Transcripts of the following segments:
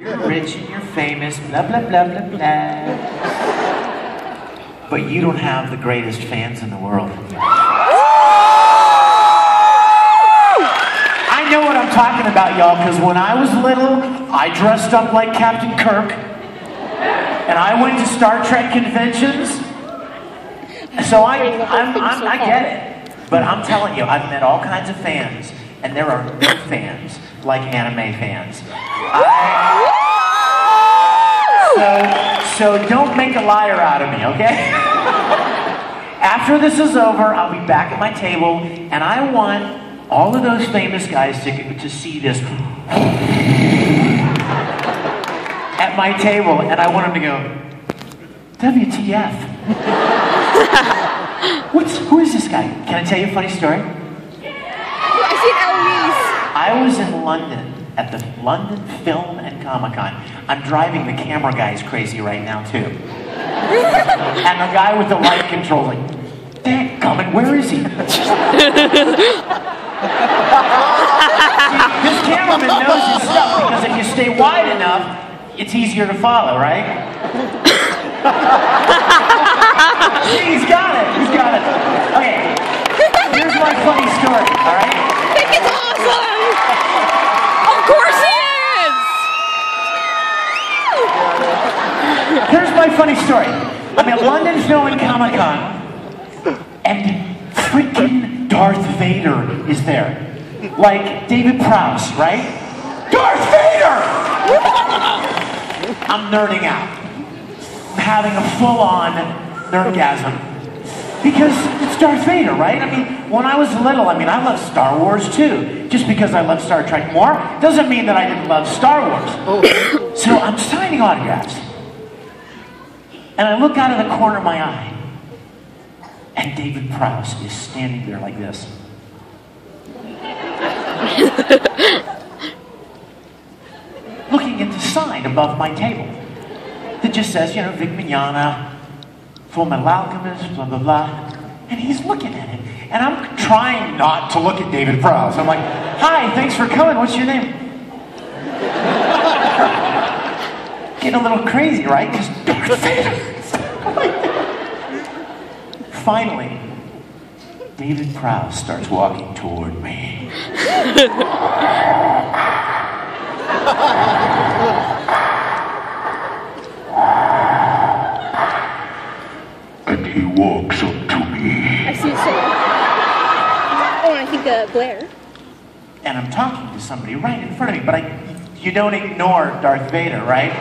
You're rich and you're famous, blah, blah, blah, blah, blah. But you don't have the greatest fans in the world. I know what I'm talking about, y'all, because when I was little, I dressed up like Captain Kirk, and I went to Star Trek conventions, so I get it. But I'm telling you, I've met all kinds of fans, and there are no fans like anime fans. So don't make a liar out of me, okay? After this is over, I'll be back at my table, and I want all of those famous guys to see this at my table, and I want them to go, WTF? Who is this guy? Can I tell you a funny story? I see Eloise. I was in London at the London Film and Comic-Con. I'm driving the camera guys crazy right now, too. And the guy with the light control, like, dadgummit, where is he? This cameraman knows his stuff, because if you stay wide enough, it's easier to follow, right? See, he's got it. Okay, here's my funny story, all right? I think it's awesome! Of course he is! Here's my funny story. I'm at London Film and Comic-Con, and freaking Darth Vader is there. Like David Prowse, right? Darth Vader! I'm nerding out. I'm having a full-on nerdgasm. Because it's Darth Vader, right? I mean, when I was little, I loved Star Wars too. Just because I love Star Trek more doesn't mean that I didn't love Star Wars. So I'm signing autographs. And I look out of the corner of my eye, and David Prowse is standing there like this. Looking at the sign above my table that just says, you know, Vic Mignogna, Full Metal Alchemist, blah, blah, blah. And he's looking at it. And I'm trying not to look at David Prowse. I'm like, hi, thanks for coming. What's your name? Getting a little crazy, right? Because Darth Vader. Finally, David Prowse starts walking toward me. And he walks up to me. I see so. Oh, and I think Blair. And I'm talking to somebody right in front of me, but you don't ignore Darth Vader, right?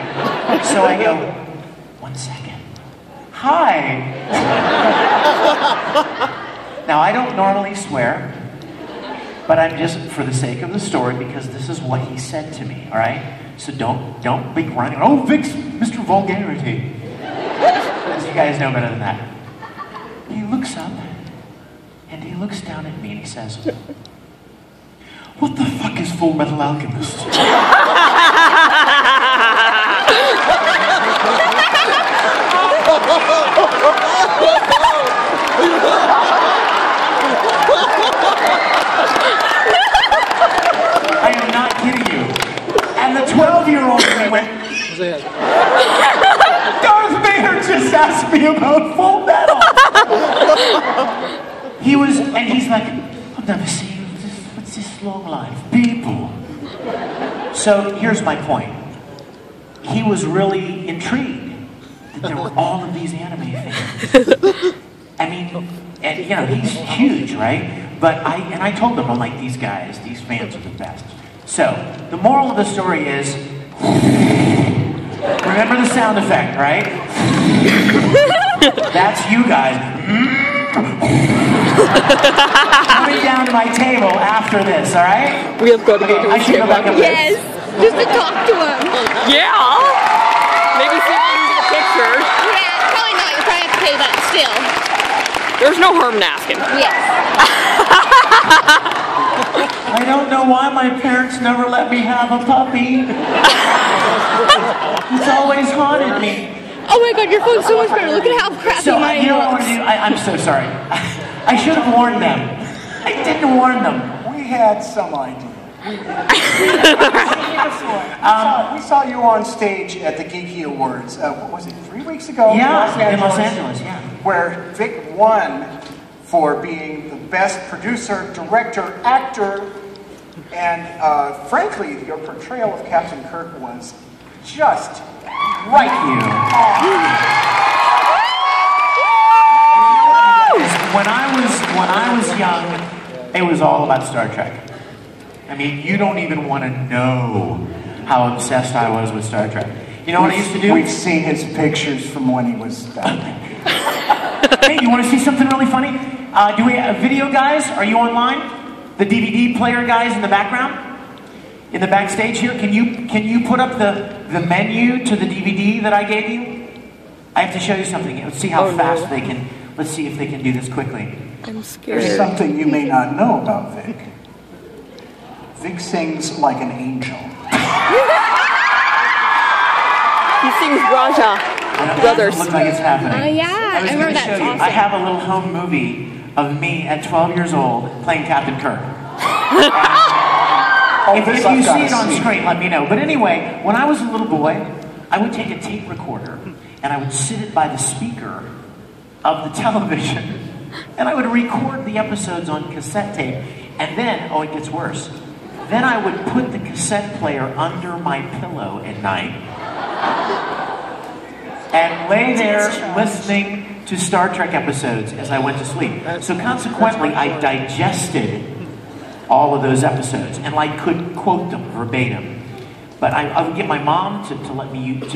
So I go, 1 second. Hi. Now, I don't normally swear, but I'm just, for the sake of the story, because this is what he said to me, all right? So don't be running, oh, Vic's Mr. Vulgarity. Because you guys know better than that. He looks up, and he looks down at me, and he says, what the fuck is Full Metal Alchemist? I am not kidding you. And the 12-year-old went, Darth Vader just asked me about Full Metal. He's like, I've never seen this, what's this long life? People. So here's my point. He was really intrigued that there were all of these anime fans. I mean, and you know, he's huge, right? But I told him, I'm like, these guys, these fans are the best. So, the moral of the story is, remember the sound effect, right? That's you guys. Coming down to my table after this, all right? We have got to go to I should go back up there. Yes, just to talk to him. Yeah! Maybe see if we can get a picture. Yeah, probably not. You probably have to pay that still. There's no harm in asking. Yes. I don't know why my parents never let me have a puppy. It's always haunted me. Oh my god, your phone's so much better. Look at how crappy So, mine you know what I want looks. to do? I'm so sorry. I should have warned them. I didn't warn them. We had some idea. We saw you on stage at the Geeky Awards. What was it, 3 weeks ago? Yeah, in Los Angeles, yeah. Where Vic won for being the best producer, director, actor, and frankly, your portrayal of Captain Kirk was just right. Thank you. When I was young, it was all about Star Trek. I mean, you don't even want to know how obsessed I was with Star Trek. You know what I used to do? We've seen his pictures from when he was that big. Hey, you want to see something really funny? Do we have video guys? Are you online? The DVD player guys in the background? In the backstage here? Can you put up the menu to the DVD that I gave you? I have to show you something. Let's see how fast they can. Let's see if they can do this quickly. I'm scared. There's something you may not know about Vic. Vic sings like an angel. He sings Raja Brothers. It looks like it's happening. Oh yeah, I remember that. Awesome. I have a little home movie of me at 12 years old playing Captain Kirk. If you see it on screen, let me know. But anyway, when I was a little boy, I would take a tape recorder and I would sit it by the speaker of the television and I would record the episodes on cassette tape. And then, oh, it gets worse. Then I would put the cassette player under my pillow at night and lay there listening to Star Trek episodes as I went to sleep. So consequently, I digested all of those episodes, and I could quote them verbatim. But I would get my mom to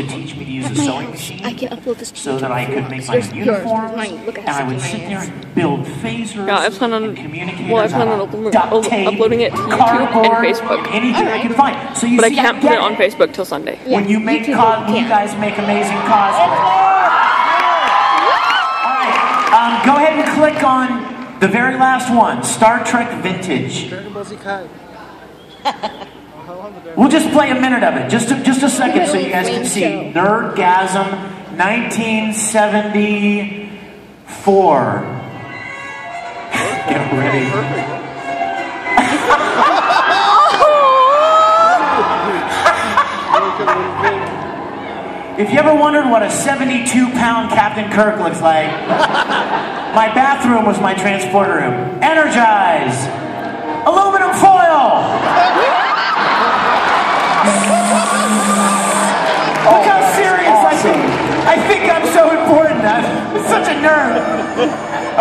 teach me to use a sewing machine, I can upload this so that I could make my own uniforms, and I would sit there and build phasers, and communicators, uploading it to YouTube and Facebook. Anything I could find. So you But I see, can't put it on Facebook till Sunday. When you make you guys make amazing cosplay. All right, go ahead and click on the very last one, Star Trek Vintage. We'll just play a minute of it, just a second, so you guys can see. Nerdgasm 1974. Get ready. If you ever wondered what a 72-pound Captain Kirk looks like, my bathroom was my transporter room. Energize! Aluminum foil! Look how serious I think I'm so important. I'm such a nerd.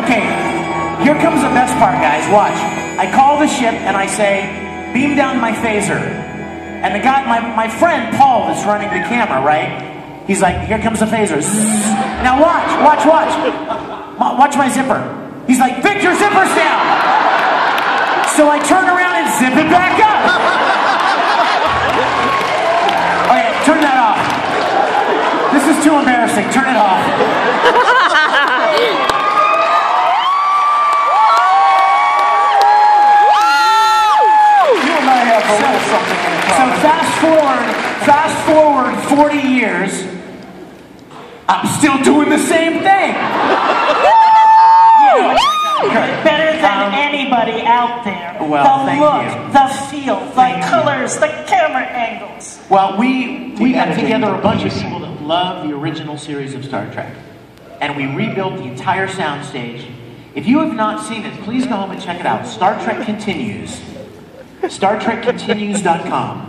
Okay, here comes the best part, guys. Watch. I call the ship and I say, beam down my phaser. And the guy, my friend Paul that's running the camera, right? He's like, here comes the phaser. Now watch. Watch my zipper. He's like, Vic, your zipper's down. So I turn around and zip it back up. Okay, turn that off. This is too embarrassing. Turn it off. You and I have a little something in common. So fast forward 40 years, I'm still doing the same thing. Better than anybody out there. Well, the look, the feel, the colors, the camera angles. Well, we got together a bunch of people that love the original series of Star Trek. And we rebuilt the entire soundstage. If you have not seen it, please go home and check it out. Star Trek Continues. StarTrekContinues.com.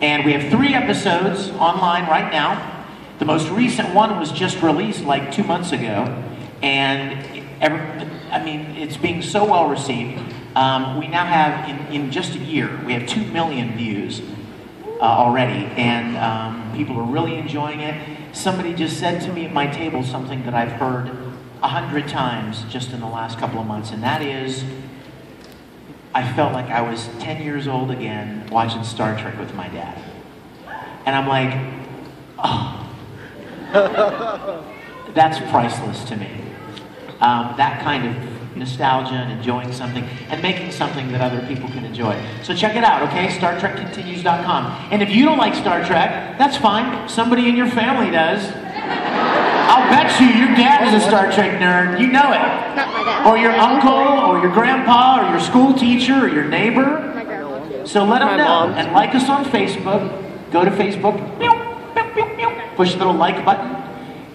And we have 3 episodes online right now. The most recent one was just released like 2 months ago. And it's being so well received. We now have, in just a year, we have 2 million views already, and people are really enjoying it. Somebody just said to me at my table something that I've heard 100 times just in the last couple of months, and that is, I felt like I was 10 years old again watching Star Trek with my dad. And I'm like, oh, that's priceless to me. That kind of nostalgia and enjoying something and making something that other people can enjoy. So check it out, okay? StarTrekContinues.com. And if you don't like Star Trek, that's fine. Somebody in your family does. I'll bet you your dad is a Star Trek nerd. You know it. Not my dad. Or your uncle, or your grandpa, or your school teacher, or your neighbor. My grandpa too. So let them My know. mom. And like us on Facebook. Go to Facebook. Push the little like button.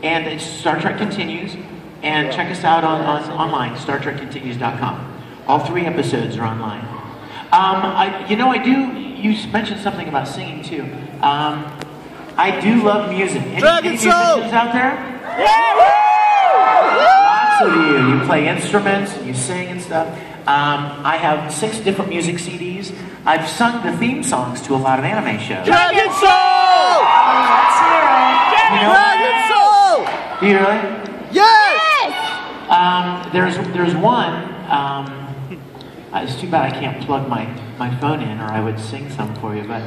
And it's Star Trek Continues. And check us out on online, StarTrekContinues.com. All 3 episodes are online. You mentioned something about singing too. I do love music. Any musicians out there? Lots of you. You play instruments, you sing and stuff. I have 6 different music CDs. I've sung the theme songs to a lot of anime shows. Dragon Soul! Let's hear it. You know Dragon Soul! Do you really? Yes! There's one. It's too bad I can't plug my phone in, or I would sing some for you. But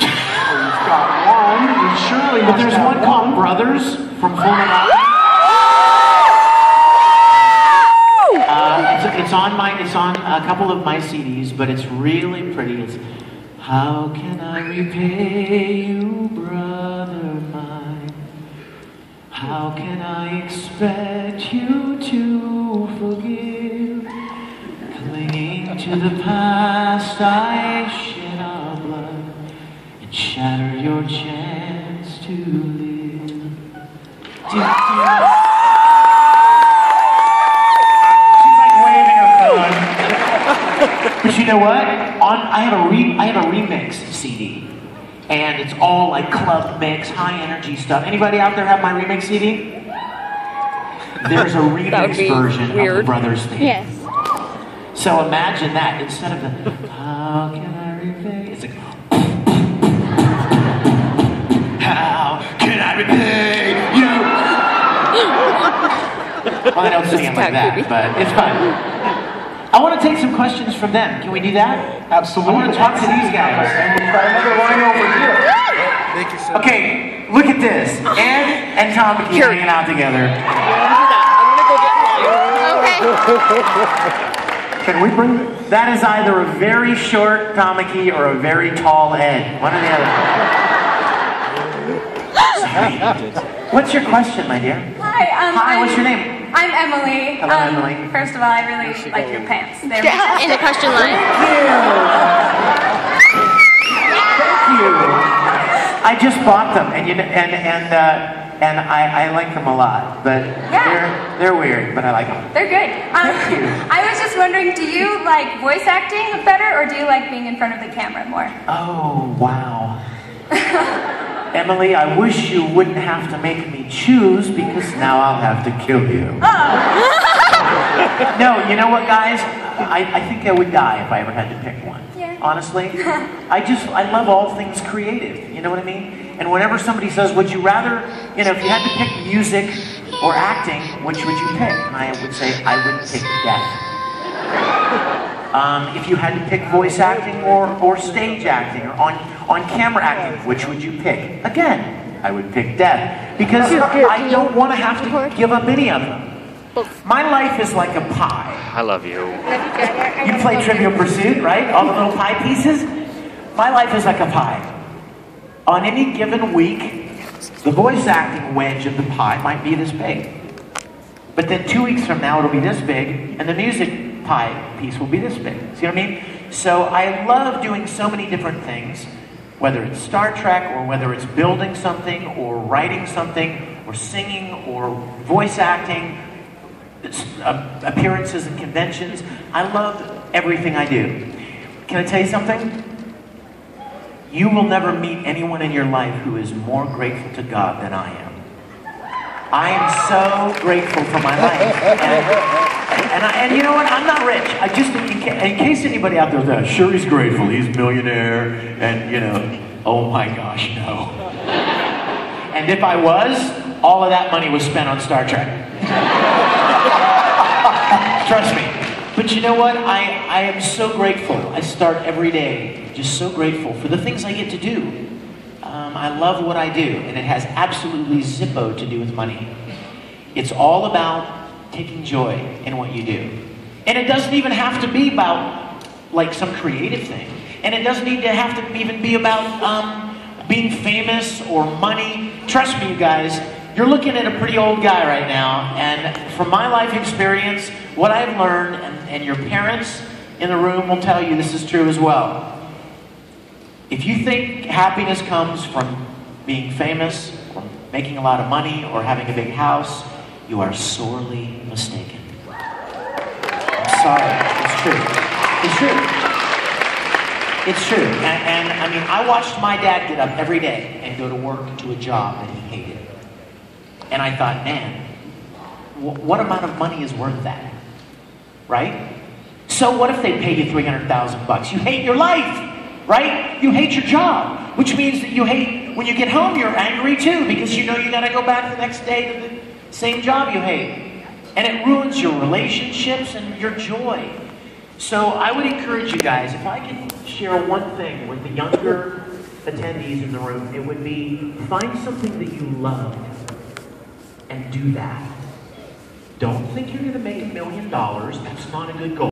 We've got one. We surely but there's one called Brothers from Full Metal. It's on a couple of my CDs, but it's really pretty. It's how can I repay you, brother mine? How can I expect you to forgive? Clinging to the past, I shed our blood and shattered your chance to live. She's like waving her phone. But you know what? I have a remix CD. And it's all like club mix, high energy stuff. Anybody out there have my remix CD? There's a remix version of the Brothers theme. Yes. So imagine that instead of the how can I repay? It's like how can I repay you? Well, I don't sing it like that, but it's fun. I want to take some questions from them. Can we do that? Absolutely. I want to talk to these guys. And we've got another line over here. Thank you, sir. Okay, look at this. Ed and Tom keep hanging out together. I'm gonna go get Okay. Can we bring That is either a very short Tamaki or a very tall Ed. One or the other. Sorry. What's your question, my dear? Hi, Hi, what's your name? I'm Emily. Hello, Emily. First of all, I really like your pants. They're Get in the question line. Thank you. I just bought them, and I like them a lot. But they're weird, but I like them. They're good. Thank you. I was just wondering, do you like voice acting better, or do you like being in front of the camera more? Oh, wow. Emily, I wish you wouldn't have to make me choose, because now I'll have to kill you. No, you know what, guys? I think I would die if I ever had to pick one. Yeah. Honestly. I love all things creative, you know what I mean? And whenever somebody says, would you rather, if you had to pick music or acting, which would you pick? And I would say, I would pick death. If you had to pick voice acting or stage acting or on camera acting, which would you pick? Again, I would pick death. Because I don't want to have to give up any of them. My life is like a pie. I love you. You play Trivial Pursuit, right? All the little pie pieces? My life is like a pie. On any given week, the voice acting wedge of the pie might be this big. But then 2 weeks from now, it'll be this big, and the music pie piece will be this big. See what I mean? So I love doing so many different things, whether it's Star Trek, or whether it's building something, or writing something, or singing, or voice acting, appearances and conventions. I love everything I do. Can I tell you something? You will never meet anyone in your life who is more grateful to God than I am. I am so grateful for my life. And you know what? I'm not rich. I just, in case anybody out there says, sure he's grateful, he's a millionaire, and oh my gosh, no. And if I was, all of that money was spent on Star Trek. Trust me. But you know what? I am so grateful. I start every day just so grateful for the things I get to do. I love what I do, and it has absolutely zippo to do with money. It's all about taking joy in what you do. And it doesn't even have to be about like some creative thing. And it doesn't need to have to even be about being famous or money. Trust me, you guys, you're looking at a pretty old guy right now, and from my life experience, what I've learned, and your parents in the room will tell you this is true as well. If you think happiness comes from being famous, or making a lot of money, or having a big house, you are sorely mistaken. I'm sorry, it's true. It's true. It's true. And I mean, I watched my dad get up every day and go to work to a job that he hated. And I thought, man, what amount of money is worth that? Right? So what if they paid you $300,000? You hate your life, right? You hate your job, which means that you hate, when you get home, you're angry too, because you know you gotta go back the next day to the same job you hate. And it ruins your relationships and your joy. So I would encourage you guys, if I can share one thing with the younger attendees in the room, it would be find something that you love and do that. Don't think you're gonna make $1 million. That's not a good goal.